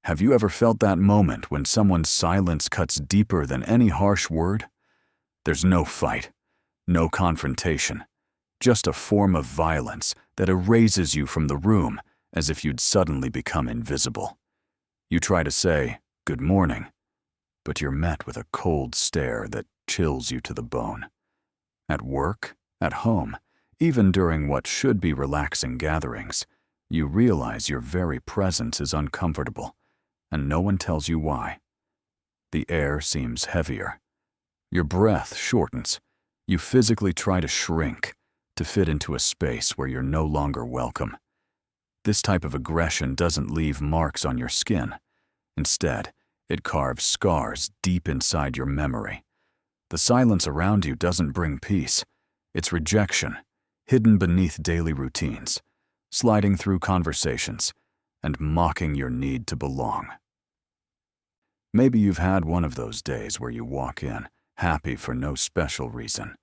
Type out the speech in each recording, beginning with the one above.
Have you ever felt that moment when someone's silence cuts deeper than any harsh word? There's no fight, no confrontation, just a form of violence that erases you from the room as if you'd suddenly become invisible. You try to say, "Good morning," but you're met with a cold stare that chills you to the bone. At work, at home, even during what should be relaxing gatherings, you realize your very presence is uncomfortable, and no one tells you why. The air seems heavier. Your breath shortens. You physically try to shrink, to fit into a space where you're no longer welcome. This type of aggression doesn't leave marks on your skin. Instead, it carves scars deep inside your memory. The silence around you doesn't bring peace. It's rejection, hidden beneath daily routines, sliding through conversations, and mocking your need to belong. Maybe you've had one of those days where you walk in, happy for no special reason,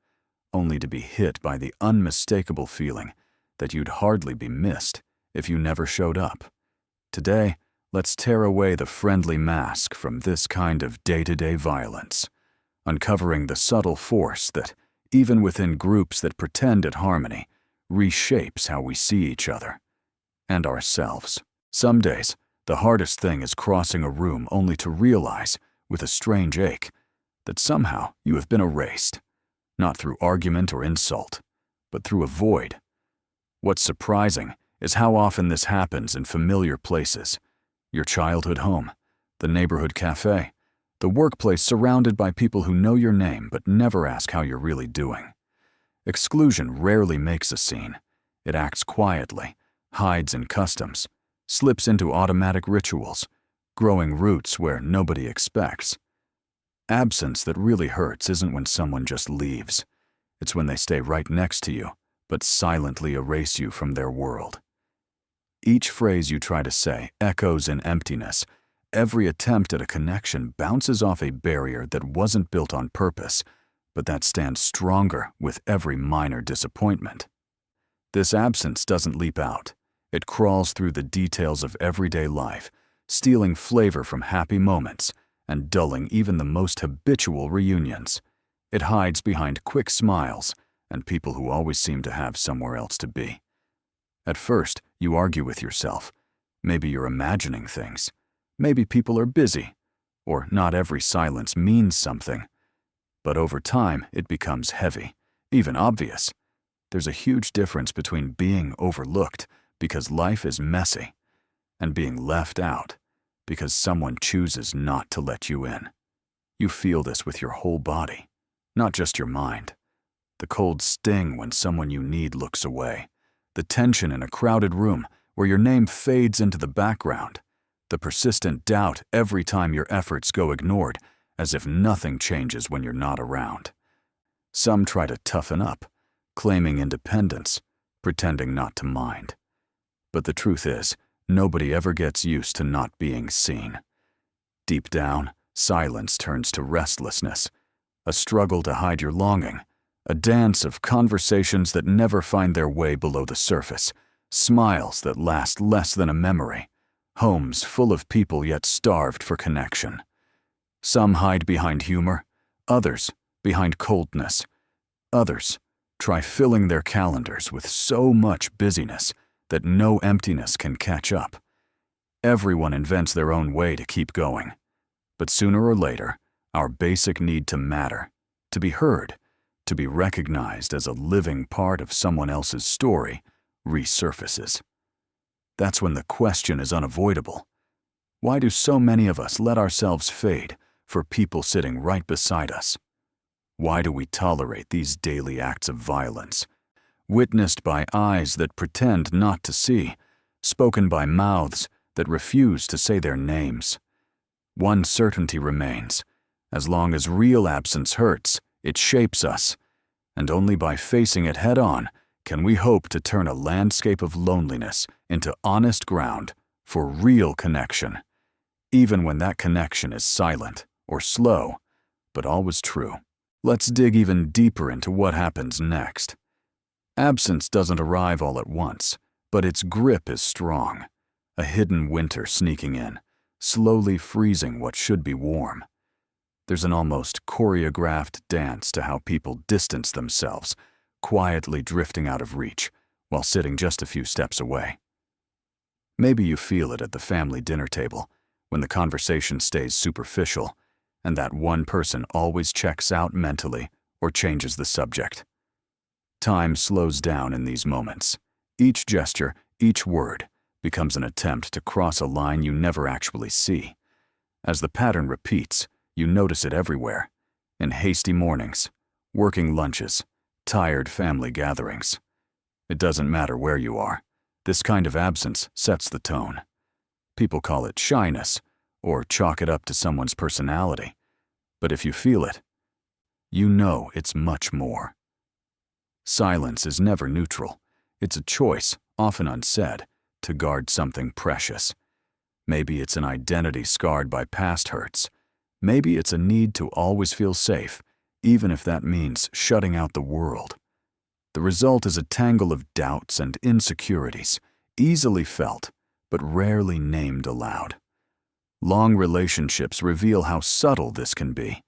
only to be hit by the unmistakable feeling that you'd hardly be missed if you never showed up. Today, let's tear away the friendly mask from this kind of day-to-day violence, uncovering the subtle force that, even within groups that pretend at harmony, reshapes how we see each other and ourselves. Some days, the hardest thing is crossing a room only to realize, with a strange ache, that somehow you have been erased, not through argument or insult, but through a void. What's surprising is how often this happens in familiar places: your childhood home, the neighborhood cafe, the workplace surrounded by people who know your name but never ask how you're really doing. Exclusion rarely makes a scene. It acts quietly, hides in customs, slips into automatic rituals, growing roots where nobody expects. Absence that really hurts isn't when someone just leaves. It's when they stay right next to you, but silently erase you from their world. Each phrase you try to say echoes in emptiness. Every attempt at a connection bounces off a barrier that wasn't built on purpose, but that stands stronger with every minor disappointment. This absence doesn't leap out. It crawls through the details of everyday life, stealing flavor from happy moments and dulling even the most habitual reunions. It hides behind quick smiles and people who always seem to have somewhere else to be. At first, you argue with yourself. Maybe you're imagining things. Maybe people are busy, or not every silence means something. But over time, it becomes heavy, even obvious. There's a huge difference between being overlooked because life is messy and being left out because someone chooses not to let you in. You feel this with your whole body, not just your mind. The cold sting when someone you need looks away. The tension in a crowded room where your name fades into the background. The persistent doubt every time your efforts go ignored, as if nothing changes when you're not around. Some try to toughen up, claiming independence, pretending not to mind. But the truth is, nobody ever gets used to not being seen. Deep down, silence turns to restlessness, a struggle to hide your longing, a dance of conversations that never find their way below the surface, smiles that last less than a memory, homes full of people yet starved for connection. Some hide behind humor, others behind coldness. Others try filling their calendars with so much busyness that no emptiness can catch up. Everyone invents their own way to keep going. But sooner or later, our basic need to matter, to be heard, to be recognized as a living part of someone else's story, resurfaces. That's when the question is unavoidable. Why do so many of us let ourselves fade for people sitting right beside us? Why do we tolerate these daily acts of violence, witnessed by eyes that pretend not to see, spoken by mouths that refuse to say their names? One certainty remains: as long as real absence hurts, it shapes us, and only by facing it head-on can we hope to turn a landscape of loneliness into honest ground for real connection, even when that connection is silent or slow, but always true. Let's dig even deeper into what happens next. Absence doesn't arrive all at once, but its grip is strong, a hidden winter sneaking in, slowly freezing what should be warm. There's an almost choreographed dance to how people distance themselves, quietly drifting out of reach while sitting just a few steps away. Maybe you feel it at the family dinner table, when the conversation stays superficial, and that one person always checks out mentally or changes the subject. Time slows down in these moments. Each gesture, each word, becomes an attempt to cross a line you never actually see. As the pattern repeats, you notice it everywhere, in hasty mornings, working lunches, tired family gatherings. It doesn't matter where you are. This kind of absence sets the tone. People call it shyness, or chalk it up to someone's personality. But if you feel it, you know it's much more. Silence is never neutral. It's a choice, often unsaid, to guard something precious. Maybe it's an identity scarred by past hurts. Maybe it's a need to always feel safe, even if that means shutting out the world. The result is a tangle of doubts and insecurities, easily felt, but rarely named aloud. Long relationships reveal how subtle this can be.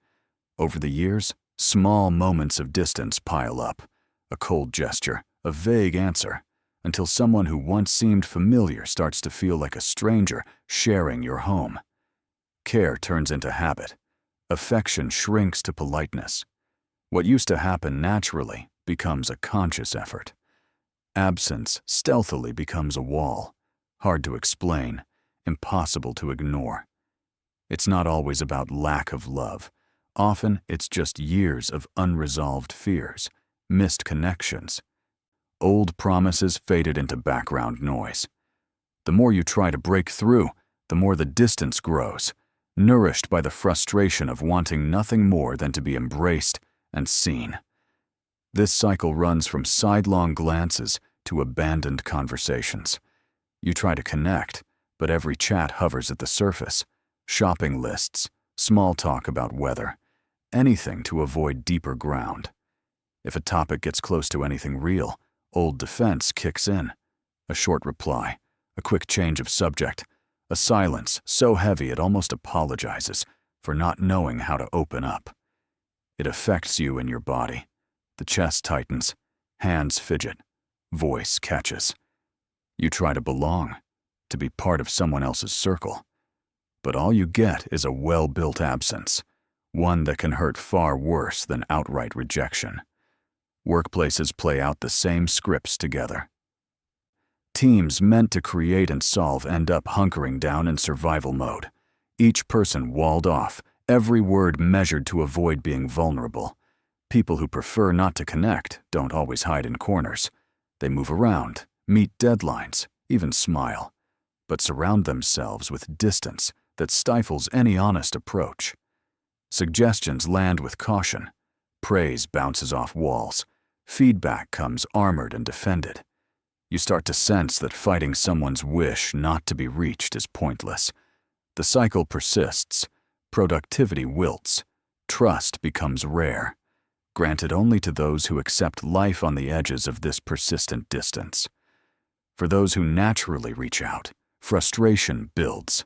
Over the years, small moments of distance pile up, a cold gesture, a vague answer, until someone who once seemed familiar starts to feel like a stranger sharing your home. Care turns into habit. Affection shrinks to politeness. What used to happen naturally becomes a conscious effort. Absence stealthily becomes a wall, hard to explain, impossible to ignore. It's not always about lack of love. Often it's just years of unresolved fears, missed connections. Old promises faded into background noise. The more you try to break through, the more the distance grows, nourished by the frustration of wanting nothing more than to be embraced and seen. This cycle runs from sidelong glances to abandoned conversations. You try to connect, but every chat hovers at the surface. Shopping lists, small talk about weather, anything to avoid deeper ground. If a topic gets close to anything real, old defense kicks in. A short reply, a quick change of subject, a silence so heavy it almost apologizes for not knowing how to open up. It affects you in your body. The chest tightens, hands fidget, voice catches. You try to belong, to be part of someone else's circle. But all you get is a well-built absence, one that can hurt far worse than outright rejection. Workplaces play out the same scripts together. Teams meant to create and solve end up hunkering down in survival mode. Each person walled off, every word measured to avoid being vulnerable. People who prefer not to connect don't always hide in corners. They move around, meet deadlines, even smile, but surround themselves with distance that stifles any honest approach. Suggestions land with caution. Praise bounces off walls. Feedback comes armored and defended. You start to sense that fighting someone's wish not to be reached is pointless. The cycle persists. Productivity wilts. Trust becomes rare, granted only to those who accept life on the edges of this persistent distance. For those who naturally reach out, frustration builds.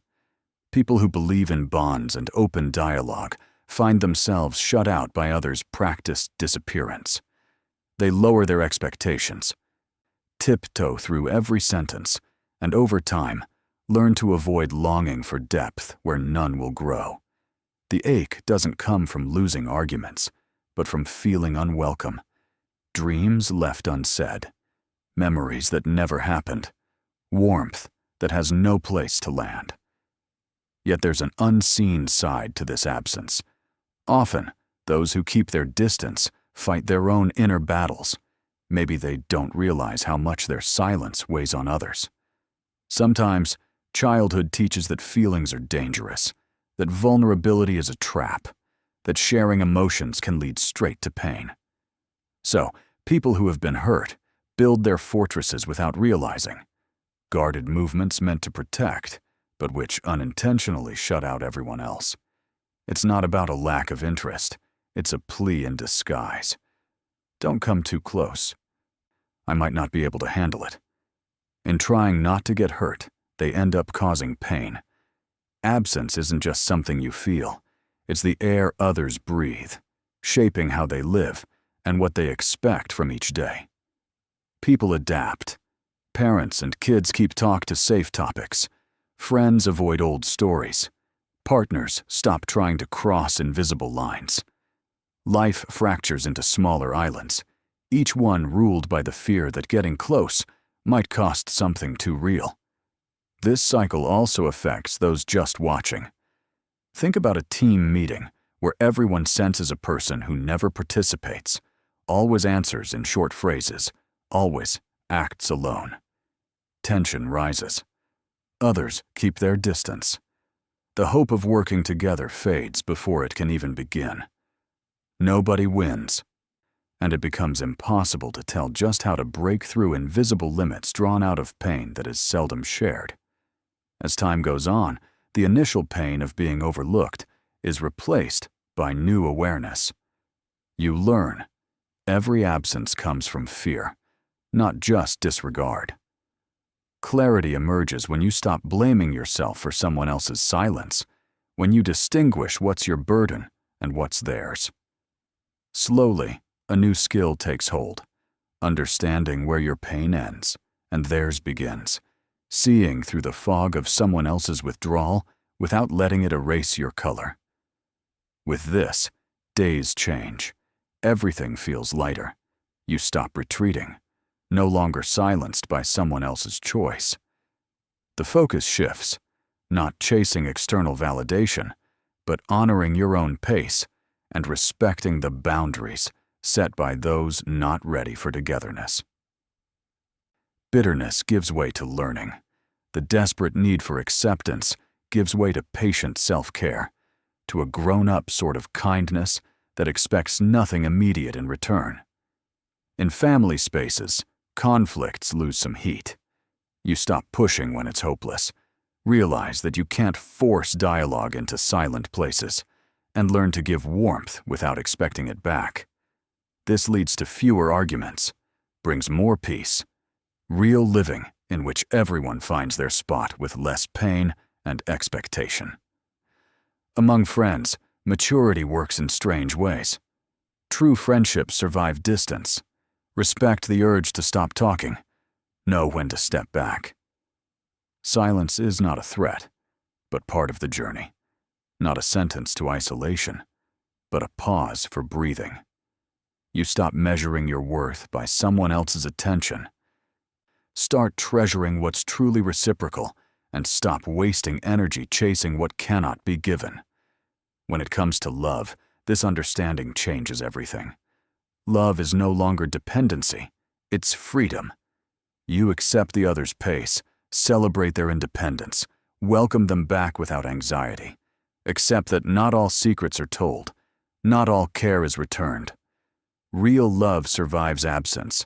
People who believe in bonds and open dialogue find themselves shut out by others' practiced disappearance. They lower their expectations, tiptoe through every sentence, and over time, learn to avoid longing for depth where none will grow. The ache doesn't come from losing arguments, but from feeling unwelcome. Dreams left unsaid, memories that never happened, warmth that has no place to land. Yet there's an unseen side to this absence. Often, those who keep their distance fight their own inner battles. Maybe they don't realize how much their silence weighs on others. Sometimes, childhood teaches that feelings are dangerous, that vulnerability is a trap, that sharing emotions can lead straight to pain. So, people who have been hurt build their fortresses without realizing. Guarded movements meant to protect, but which unintentionally shut out everyone else. It's not about a lack of interest. It's a plea in disguise. Don't come too close. I might not be able to handle it. In trying not to get hurt, they end up causing pain. Absence isn't just something you feel. It's the air others breathe, shaping how they live and what they expect from each day. People adapt. Parents and kids keep talk to safe topics. Friends avoid old stories. Partners stop trying to cross invisible lines. Life fractures into smaller islands, each one ruled by the fear that getting close might cost something too real. This cycle also affects those just watching. Think about a team meeting where everyone senses a person who never participates, always answers in short phrases, always acts alone. Tension rises. Others keep their distance. The hope of working together fades before it can even begin. Nobody wins, and it becomes impossible to tell just how to break through invisible limits drawn out of pain that is seldom shared. As time goes on, the initial pain of being overlooked is replaced by new awareness. You learn every absence comes from fear, not just disregard. Clarity emerges when you stop blaming yourself for someone else's silence, when you distinguish what's your burden and what's theirs. Slowly, a new skill takes hold, understanding where your pain ends and theirs begins, seeing through the fog of someone else's withdrawal without letting it erase your color. With this, days change. Everything feels lighter. You stop retreating, no longer silenced by someone else's choice. The focus shifts, not chasing external validation, but honoring your own pace and respecting the boundaries set by those not ready for togetherness. Bitterness gives way to learning. The desperate need for acceptance gives way to patient self-care, to a grown-up sort of kindness that expects nothing immediate in return. In family spaces, conflicts lose some heat. You stop pushing when it's hopeless, realize that you can't force dialogue into silent places, and learn to give warmth without expecting it back. This leads to fewer arguments, brings more peace, real living in which everyone finds their spot with less pain and expectation. Among friends, maturity works in strange ways. True friendships survive distance, respect the urge to stop talking, know when to step back. Silence is not a threat, but part of the journey. Not a sentence to isolation, but a pause for breathing. You stop measuring your worth by someone else's attention. Start treasuring what's truly reciprocal and stop wasting energy chasing what cannot be given. When it comes to love, this understanding changes everything. Love is no longer dependency, it's freedom. You accept the other's pace, celebrate their independence, welcome them back without anxiety. Accept that not all secrets are told, not all care is returned. Real love survives absence,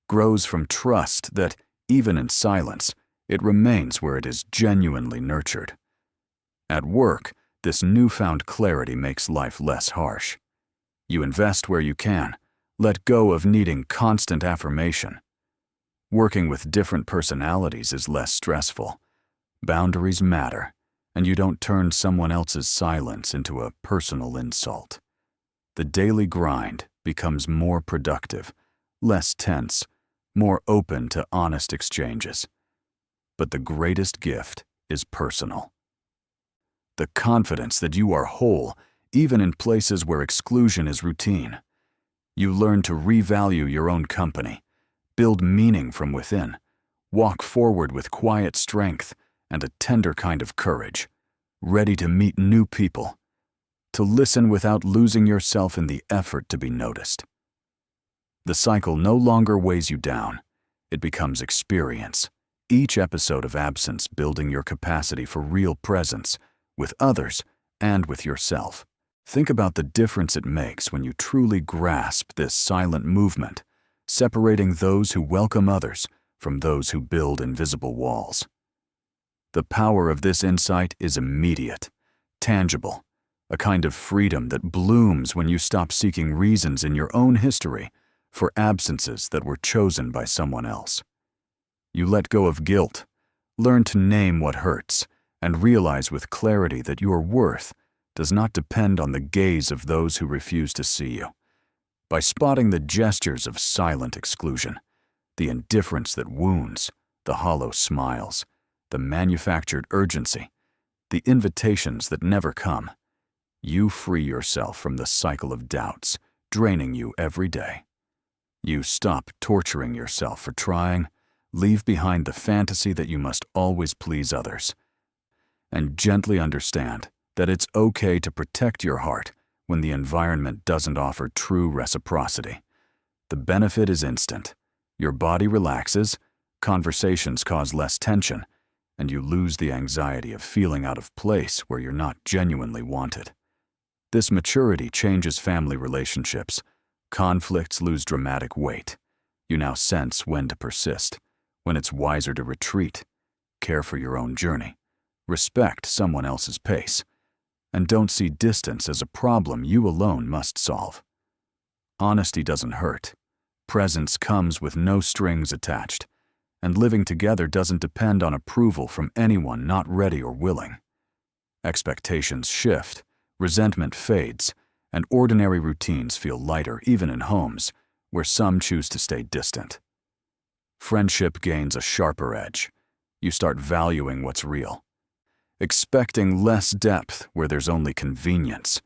grows from trust that, even in silence, it remains where it is genuinely nurtured. At work, this newfound clarity makes life less harsh. You invest where you can, let go of needing constant affirmation. Working with different personalities is less stressful. Boundaries matter, and you don't turn someone else's silence into a personal insult. The daily grind becomes more productive, less tense, more open to honest exchanges. But the greatest gift is personal. The confidence that you are whole, even in places where exclusion is routine. You learn to revalue your own company, build meaning from within, walk forward with quiet strength and a tender kind of courage, ready to meet new people, to listen without losing yourself in the effort to be noticed. The cycle no longer weighs you down. It becomes experience, each episode of absence building your capacity for real presence with others and with yourself. Think about the difference it makes when you truly grasp this silent movement, separating those who welcome others from those who build invisible walls. The power of this insight is immediate, tangible, a kind of freedom that blooms when you stop seeking reasons in your own history for absences that were chosen by someone else. You let go of guilt, learn to name what hurts, and realize with clarity that your worth does not depend on the gaze of those who refuse to see you. By spotting the gestures of silent exclusion, the indifference that wounds, the hollow smiles, the manufactured urgency, the invitations that never come, you free yourself from the cycle of doubts, draining you every day. You stop torturing yourself for trying, leave behind the fantasy that you must always please others, and gently understand that it's okay to protect your heart when the environment doesn't offer true reciprocity. The benefit is instant. Your body relaxes, conversations cause less tension, and you lose the anxiety of feeling out of place where you're not genuinely wanted. This maturity changes family relationships. Conflicts lose dramatic weight. You now sense when to persist, when it's wiser to retreat. Care for your own journey. Respect someone else's pace. And don't see distance as a problem you alone must solve. Honesty doesn't hurt. Presence comes with no strings attached, and living together doesn't depend on approval from anyone not ready or willing. Expectations shift, resentment fades, and ordinary routines feel lighter even in homes where some choose to stay distant. Friendship gains a sharper edge. You start valuing what's real, expecting less depth where there's only convenience.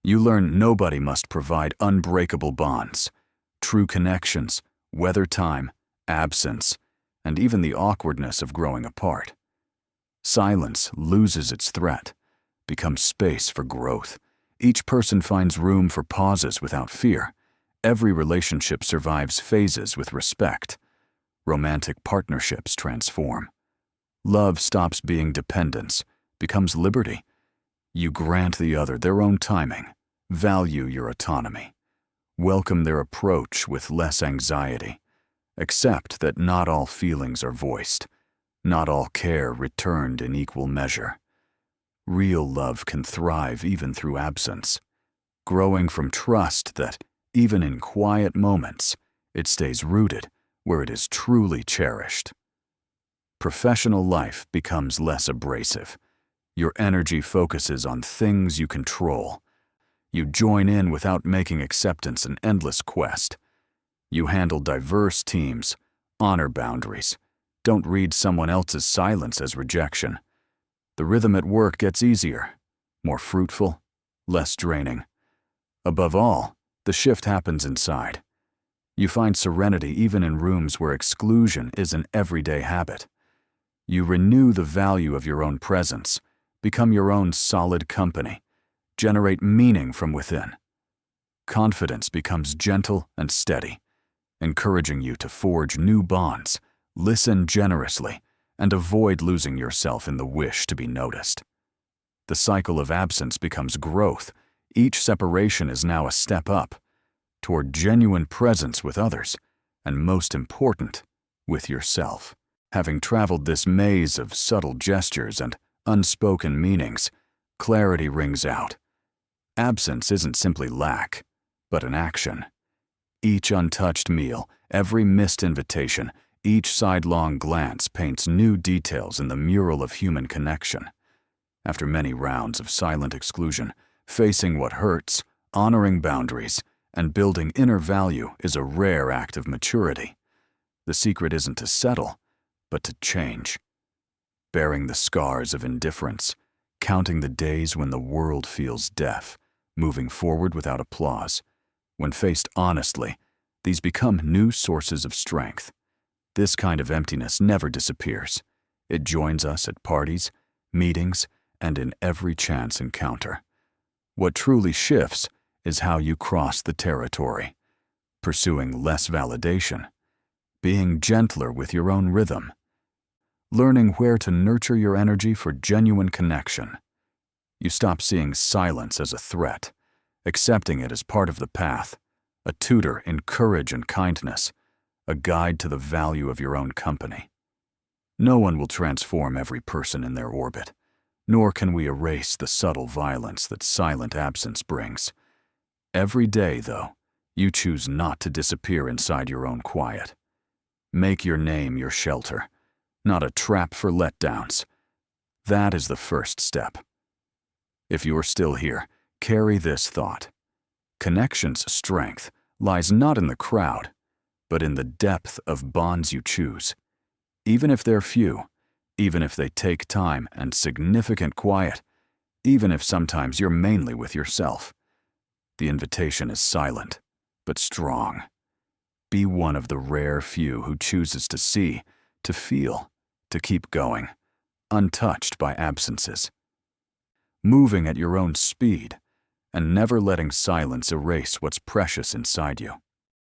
You learn nobody must provide unbreakable bonds. True connections, weather time, absence, and even the awkwardness of growing apart. Silence loses its threat, becomes space for growth. Each person finds room for pauses without fear. Every relationship survives phases with respect. Romantic partnerships transform. Love stops being dependence, becomes liberty. You grant the other their own timing, value your autonomy. Welcome their approach with less anxiety. Accept that not all feelings are voiced, not all care returned in equal measure. Real love can thrive even through absence, growing from trust that, even in quiet moments, it stays rooted where it is truly cherished. Professional life becomes less abrasive. Your energy focuses on things you control. You join in without making acceptance an endless quest. You handle diverse teams, honor boundaries. Don't read someone else's silence as rejection. The rhythm at work gets easier, more fruitful, less draining. Above all, the shift happens inside. You find serenity even in rooms where exclusion is an everyday habit. You renew the value of your own presence, become your own solid company, generate meaning from within. Confidence becomes gentle and steady, encouraging you to forge new bonds, listen generously, and avoid losing yourself in the wish to be noticed. The cycle of absence becomes growth. Each separation is now a step up toward genuine presence with others, and most important, with yourself. Having traveled this maze of subtle gestures and unspoken meanings, clarity rings out. Absence isn't simply lack, but an action. Each untouched meal, every missed invitation, each sidelong glance paints new details in the mural of human connection. After many rounds of silent exclusion, facing what hurts, honoring boundaries, and building inner value is a rare act of maturity. The secret isn't to settle, but to change. Bearing the scars of indifference, counting the days when the world feels deaf, moving forward without applause. When faced honestly, these become new sources of strength. This kind of emptiness never disappears. It joins us at parties, meetings, and in every chance encounter. What truly shifts is how you cross the territory, pursuing less validation, being gentler with your own rhythm, learning where to nurture your energy for genuine connection. You stop seeing silence as a threat, accepting it as part of the path, a tutor in courage and kindness, a guide to the value of your own company. No one will transform every person in their orbit, nor can we erase the subtle violence that silent absence brings. Every day, though, you choose not to disappear inside your own quiet. Make your name your shelter, not a trap for letdowns. That is the first step. If you are still here, carry this thought. Connection's strength lies not in the crowd, but in the depth of bonds you choose. Even if they're few, even if they take time and significant quiet, even if sometimes you're mainly with yourself. The invitation is silent, but strong. Be one of the rare few who chooses to see, to feel, to keep going, untouched by absences. Moving at your own speed, and never letting silence erase what's precious inside you.